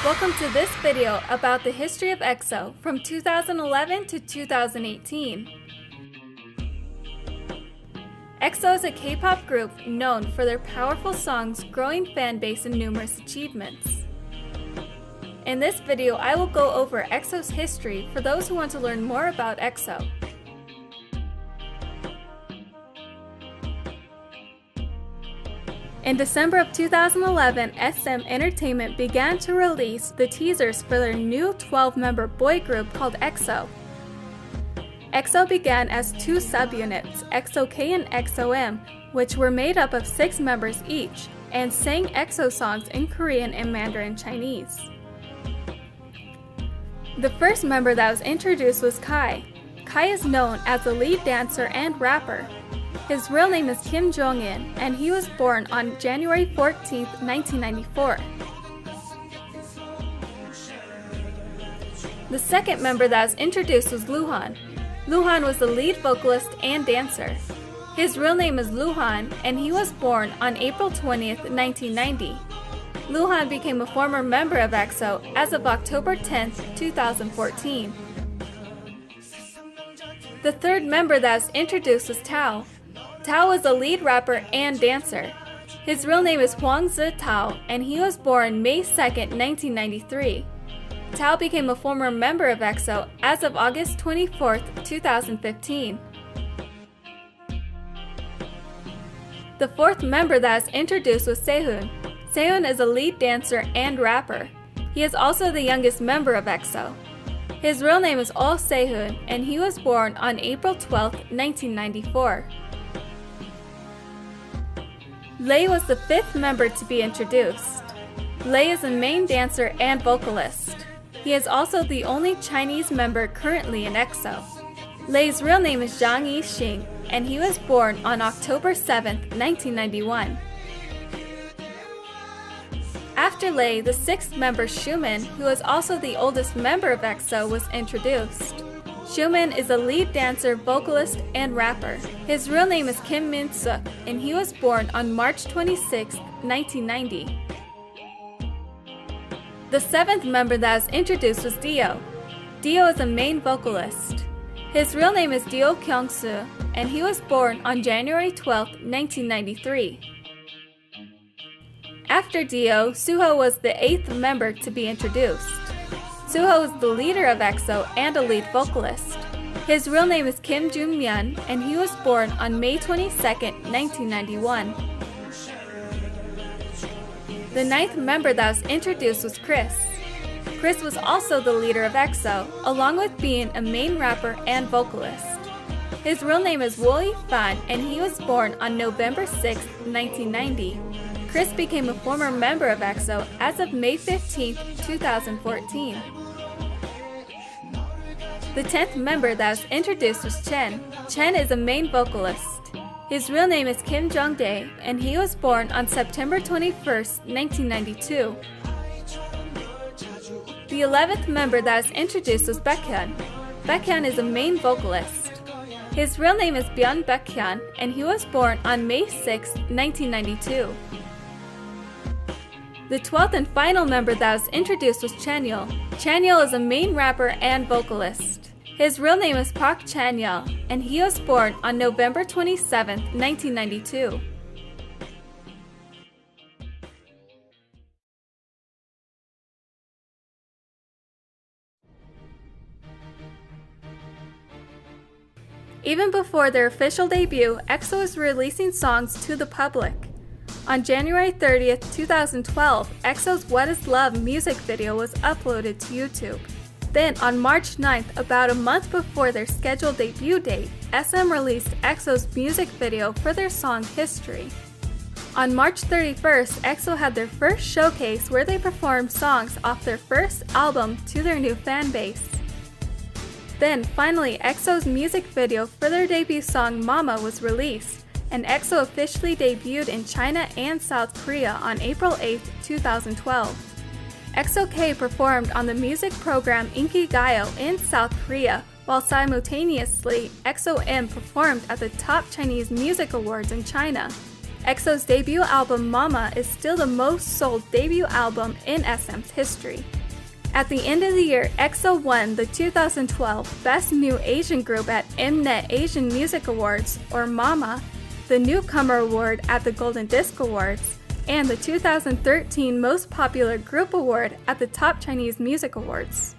Welcome to this video about the history of EXO from 2011 to 2018. EXO is a K-pop group known for their powerful songs, growing fan base, and numerous achievements. In this video, I will go over EXO's history for those who want to learn more about EXO. In December of 2011, SM Entertainment began to release the teasers for their new 12-member boy group called EXO. EXO began as two subunits, EXO-K and EXO-M, which were made up of 6 members each, and sang EXO songs in Korean and Mandarin Chinese. The first member that was introduced was Kai. Kai is known as the lead dancer and rapper. His real name is Kim Jong-in, and he was born on January 14, 1994. The second member that was introduced was Luhan. Luhan was the lead vocalist and dancer. His real name is Luhan, and he was born on April 20, 1990. Luhan became a former member of EXO as of October 10, 2014. The third member that was introduced was Tao. Tao is the lead rapper and dancer. His real name is Hwang Zi-Tao, and he was born May 2, 1993. Tao became a former member of EXO as of August 24, 2015. The fourth member that was introduced was Sehun. Sehun is a lead dancer and rapper. He is also the youngest member of EXO. His real name is Oh Sehun, and he was born on April 12, 1994. Lay was the fifth member to be introduced. Lay is a main dancer and vocalist. He is also the only Chinese member currently in EXO. Lay's real name is Zhang Yixing, and he was born on October 7, 1991. After Lay, the sixth member Xiumin, who is also the oldest member of EXO, was introduced. Xiumin is a lead dancer, vocalist, and rapper. His real name is Kim Min-suk, and he was born on March 26, 1990. The seventh member that was introduced was Dio. Dio is a main vocalist. His real name is Dio Kyung-soo, and he was born on January 12, 1993. After Dio, Suho was the eighth member to be introduced. Suho is the leader of EXO and a lead vocalist. His real name is Kim Jung-myun, and he was born on May 22, 1991. The ninth member that was introduced was Chris. Chris was also the leader of EXO, along with being a main rapper and vocalist. His real name is Woo Fan, and he was born on November 6, 1990. Chris became a former member of EXO as of May 15, 2014. The 10th member that was introduced was Chen. Chen is a main vocalist. His real name is Kim Jong-dae, and he was born on September 21, 1992. The 11th member that was introduced was Baekhyun. Baekhyun is a main vocalist. His real name is Byun Baekhyun, and he was born on May 6, 1992. The 12th and final member that was introduced was Chanyeol. Chanyeol is a main rapper and vocalist. His real name is Park Chanyeol, and he was born on November 27, 1992. Even before their official debut, EXO was releasing songs to the public. On January 30, 2012, EXO's What Is Love music video was uploaded to YouTube. Then, on March 9th, about a month before their scheduled debut date, SM released EXO's music video for their song History. On March 31st, EXO had their first showcase where they performed songs off their first album to their new fan base. Then, finally, EXO's music video for their debut song Mama was released, and EXO officially debuted in China and South Korea on April 8, 2012. EXO-K performed on the music program Inkigayo in South Korea, while simultaneously EXO-M performed at the top Chinese music awards in China. EXO's debut album Mama is still the most sold debut album in SM's history. At the end of the year, EXO won the 2012 Best New Asian Group at Mnet Asian Music Awards, or MAMA, the Newcomer Award at the Golden Disc Awards, and the 2013 Most Popular Group Award at the Top Chinese Music Awards.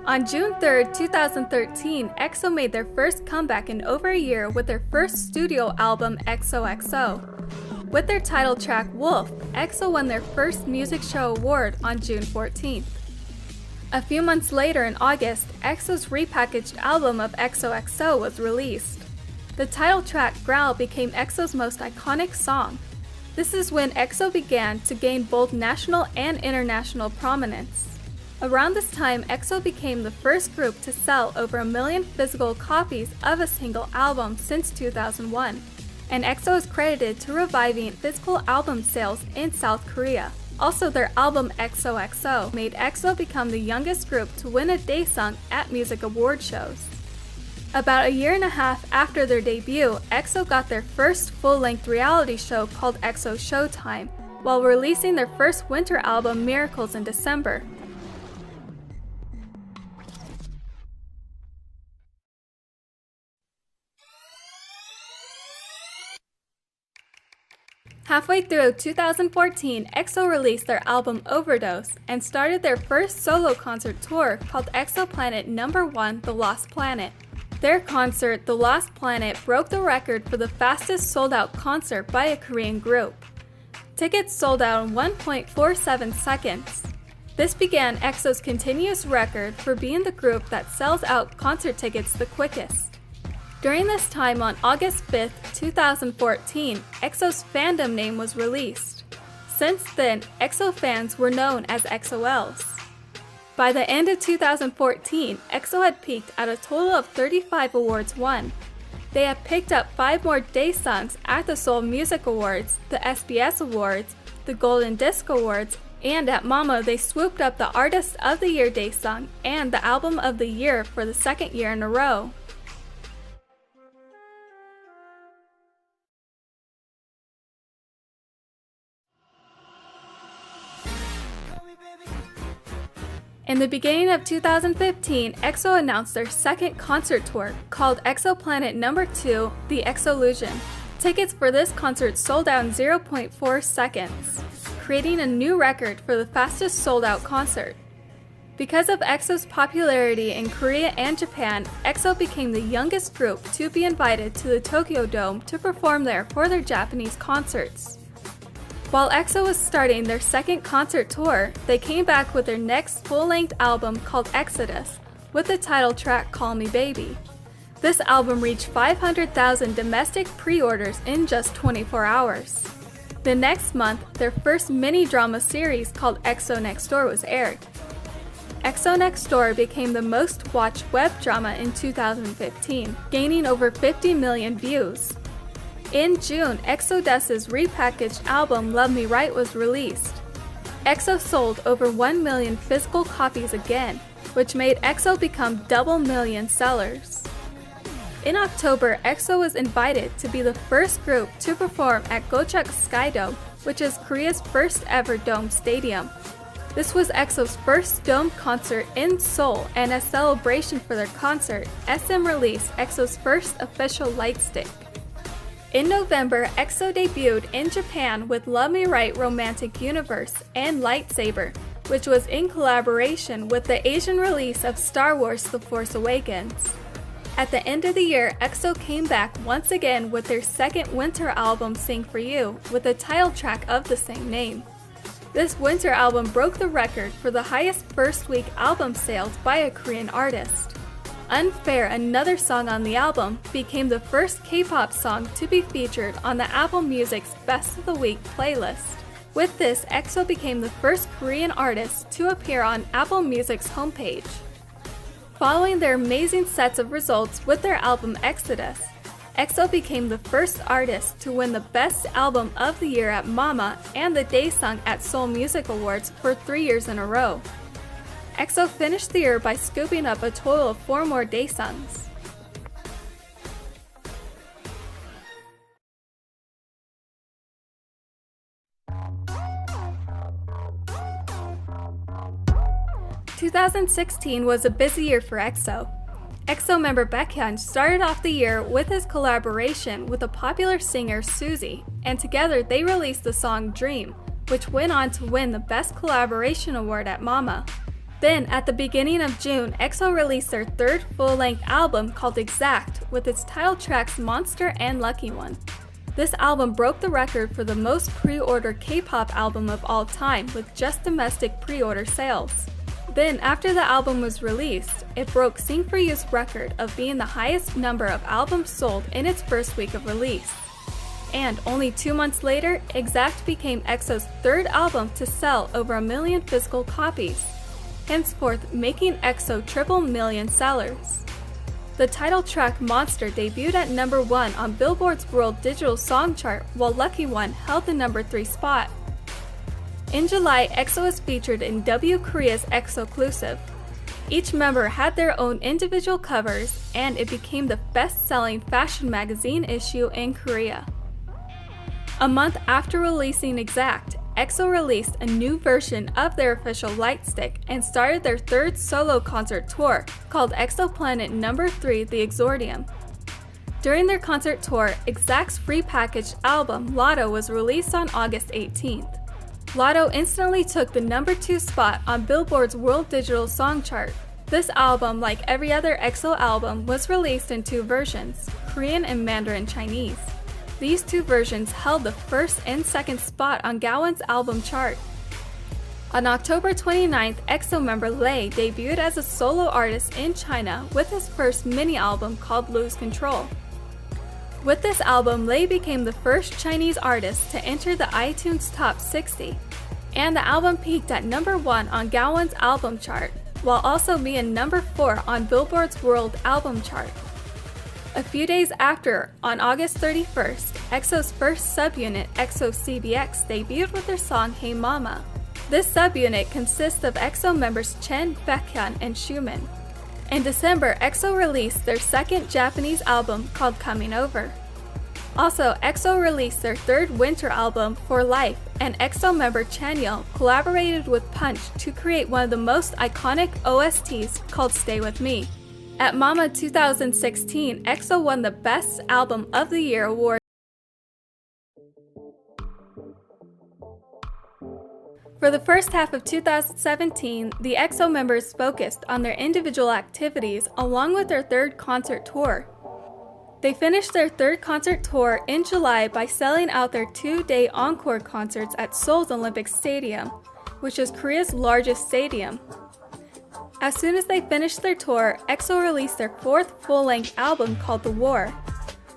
On June 3, 2013, EXO made their first comeback in over a year with their first studio album, XOXO. With their title track, Wolf, EXO won their first Music Show Award on June 14th. A few months later in August, EXO's repackaged album of XOXO was released. The title track, Growl, became EXO's most iconic song. This is when EXO began to gain both national and international prominence. Around this time, EXO became the first group to sell over 1 million physical copies of a single album since 2001, and EXO is credited to reviving physical album sales in South Korea. Also, their album XOXO made EXO become the youngest group to win a Daesung at music award shows. About a year and a half after their debut, EXO got their first full-length reality show called EXO Showtime, while releasing their first winter album Miracles in December. Halfway through 2014, EXO released their album Overdose and started their first solo concert tour called EXOPLANET No.1 The Lost Planet. Their concert, The Lost Planet, broke the record for the fastest sold-out concert by a Korean group. Tickets sold out in 1.47 seconds. This began EXO's continuous record for being the group that sells out concert tickets the quickest. During this time, on August 5, 2014, EXO's fandom name was released. Since then, EXO fans were known as EXO-Ls. By the end of 2014, EXO had peaked at a total of 35 awards won. They had picked up 5 more Daesungs at the Seoul Music Awards, the SBS Awards, the Golden Disc Awards, and at MAMA they swooped up the Artist of the Year Daesung and the Album of the Year for the second year in a row. In the beginning of 2015, EXO announced their second concert tour, called EXOPLANET No.2 The EXOLUSION. Tickets for this concert sold out in 0.4 seconds, creating a new record for the fastest sold-out concert. Because of EXO's popularity in Korea and Japan, EXO became the youngest group to be invited to the Tokyo Dome to perform there for their Japanese concerts. While EXO was starting their second concert tour, they came back with their next full-length album called Exodus, with the title track Call Me Baby. This album reached 500,000 domestic pre-orders in just 24 hours. The next month, their first mini-drama series called EXO Next Door was aired. EXO Next Door became the most watched web drama in 2015, gaining over 50 million views. In June, EXODUS's repackaged album Love Me Right was released. EXO sold over 1 million physical copies again, which made EXO become double million sellers. In October, EXO was invited to be the first group to perform at Gocheok Skydome, which is Korea's first ever dome stadium. This was EXO's first dome concert in Seoul, and as celebration for their concert, SM released EXO's first official lightstick. In November, EXO debuted in Japan with Love Me Right Romantic Universe and Lightsaber, which was in collaboration with the Asian release of Star Wars The Force Awakens. At the end of the year, EXO came back once again with their second winter album Sing For You, with the title track of the same name. This winter album broke the record for the highest first-week album sales by a Korean artist. Unfair, another song on the album, became the first K-pop song to be featured on the Apple Music's Best of the Week playlist. With this, EXO became the first Korean artist to appear on Apple Music's homepage. Following their amazing sets of results with their album Exodus, EXO became the first artist to win the Best Album of the Year at MAMA and the Daesung at Seoul Music Awards for 3 years in a row. EXO finished the year by scooping up a total of 4 more daesungs. "2016 was a busy year for EXO. EXO member Baekhyun started off the year with his collaboration with the popular singer Suzy, and together they released the song Dream, which went on to win the Best Collaboration Award at MAMA. Then, at the beginning of June, EXO released their third full-length album called Exact, with its title tracks Monster and Lucky One. This album broke the record for the most pre-ordered K-pop album of all time with just domestic pre-order sales. Then, after the album was released, it broke Sing For You's record of being the highest number of albums sold in its first week of release. And only 2 months later, Exact became EXO's third album to sell over 1 million physical copies, henceforth making EXO triple million sellers. The title track Monster debuted at number 1 on Billboard's World Digital Song Chart, while Lucky One held the number 3 spot. In July, EXO was featured in W Korea's EXOclusive. Each member had their own individual covers, and it became the best-selling fashion magazine issue in Korea. A month after releasing Exact, EXO released a new version of their official Lightstick and started their third solo concert tour, called EXOPLANET No. 3 The Exordium. During their concert tour, Exact's repackaged album Lotto was released on August 18th. Lotto instantly took the number 2 spot on Billboard's World Digital Song Chart. This album, like every other EXO album, was released in 2 versions, Korean and Mandarin Chinese. These 2 versions held the first and second spot on Gawon's album chart. On October 29th, EXO member Lay debuted as a solo artist in China with his first mini-album called Lose Control. With this album, Lay became the first Chinese artist to enter the iTunes Top 60, and the album peaked at number 1 on Gawon's album chart, while also being number 4 on Billboard's World Album Chart. A few days after, on August 31st, EXO's first subunit, EXO CBX, debuted with their song Hey Mama. This subunit consists of EXO members Chen, Baekhyun, and Xiumin. In December, EXO released their second Japanese album called Coming Over. Also, EXO released their third winter album, For Life, and EXO member Chanyeol collaborated with Punch to create one of the most iconic OSTs called Stay With Me. At MAMA 2016, EXO won the Best Album of the Year award. For the first half of 2017, the EXO members focused on their individual activities along with their third concert tour. They finished their third concert tour in July by selling out their 2-day encore concerts at Seoul's Olympic Stadium, which is Korea's largest stadium. As soon as they finished their tour, EXO released their fourth full-length album called The War.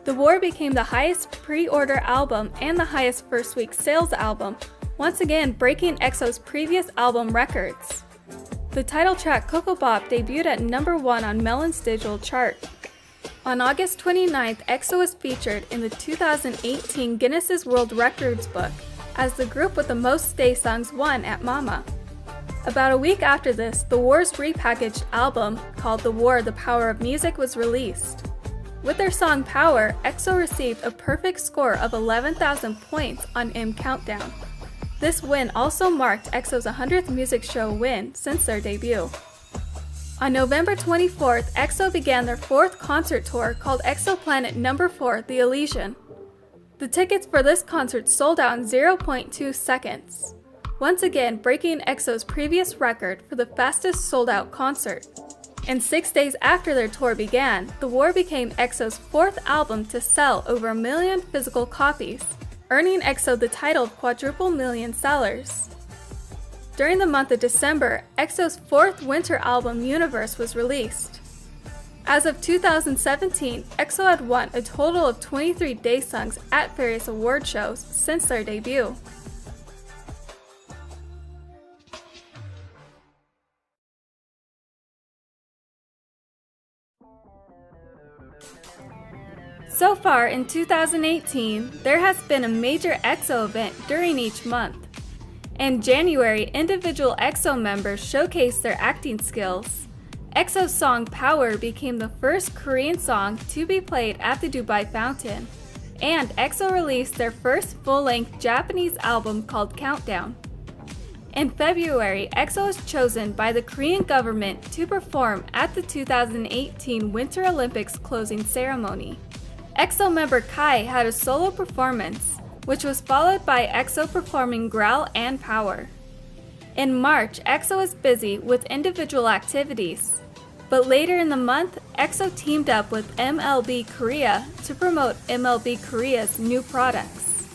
The War became the highest pre-order album and the highest first-week sales album, once again breaking EXO's previous album records. The title track Coco Bop debuted at number 1 on Melon's digital chart. On August 29th, EXO was featured in the 2018 Guinness World Records book as the group with the most daesungs won at MAMA. About a week after this, The War's repackaged album, called The War: The Power of Music, was released. With their song Power, EXO received a perfect score of 11,000 points on M Countdown. This win also marked EXO's 100th music show win since their debut. On November 24th, EXO began their fourth concert tour called EXOPLANET No. 4 The Elysian. The tickets for this concert sold out in 0.2 seconds, once again breaking EXO's previous record for the fastest sold-out concert. And 6 days after their tour began, The War became EXO's fourth album to sell over 1 million physical copies, earning EXO the title of quadruple million sellers. During the month of December, EXO's fourth winter album Universe was released. As of 2017, EXO had won a total of 23 daesungs at various award shows since their debut. So far in 2018, there has been a major EXO event during each month. In January, individual EXO members showcased their acting skills. EXO's song Power became the first Korean song to be played at the Dubai Fountain, and EXO released their first full-length Japanese album called Countdown. In February, EXO was chosen by the Korean government to perform at the 2018 Winter Olympics closing ceremony. EXO member Kai had a solo performance, which was followed by EXO performing Growl and Power. In March, EXO was busy with individual activities, but later in the month, EXO teamed up with MLB Korea to promote MLB Korea's new products.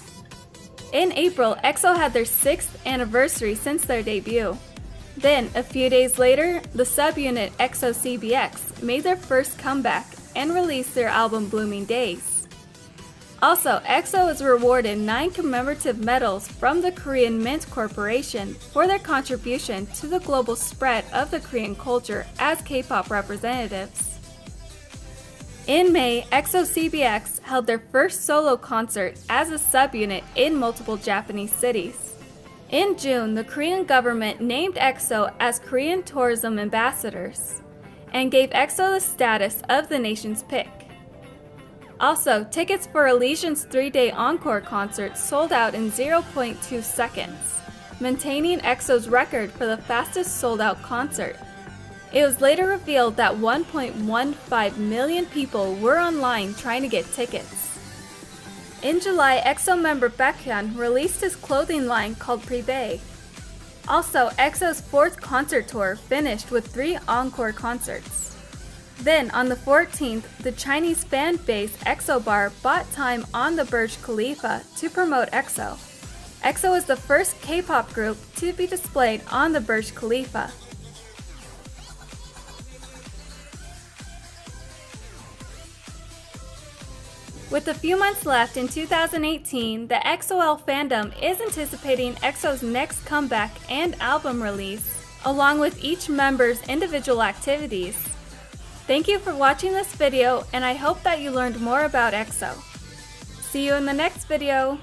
In April, EXO had their 6th anniversary since their debut. Then, a few days later, the subunit EXO CBX made their first comeback and released their album Blooming Days. Also, EXO was rewarded 9 commemorative medals from the Korean Mint Corporation for their contribution to the global spread of the Korean culture as K-pop representatives. In May, EXO CBX held their first solo concert as a subunit in multiple Japanese cities. In June, the Korean government named EXO as Korean tourism ambassadors and gave EXO the status of the nation's pick. Also, tickets for Elysian's 3-day encore concert sold out in 0.2 seconds, maintaining EXO's record for the fastest sold-out concert. It was later revealed that 1.15 million people were online trying to get tickets. In July, EXO member Baekhyun released his clothing line called Privé. Also, EXO's 4th concert tour finished with 3 encore concerts. Then, on the 14th, the Chinese fan base EXO Bar bought time on the Burj Khalifa to promote EXO. EXO was the first K-pop group to be displayed on the Burj Khalifa. With a few months left in 2018, the EXO-L fandom is anticipating EXO's next comeback and album release, along with each member's individual activities. Thank you for watching this video, and I hope that you learned more about EXO. See you in the next video!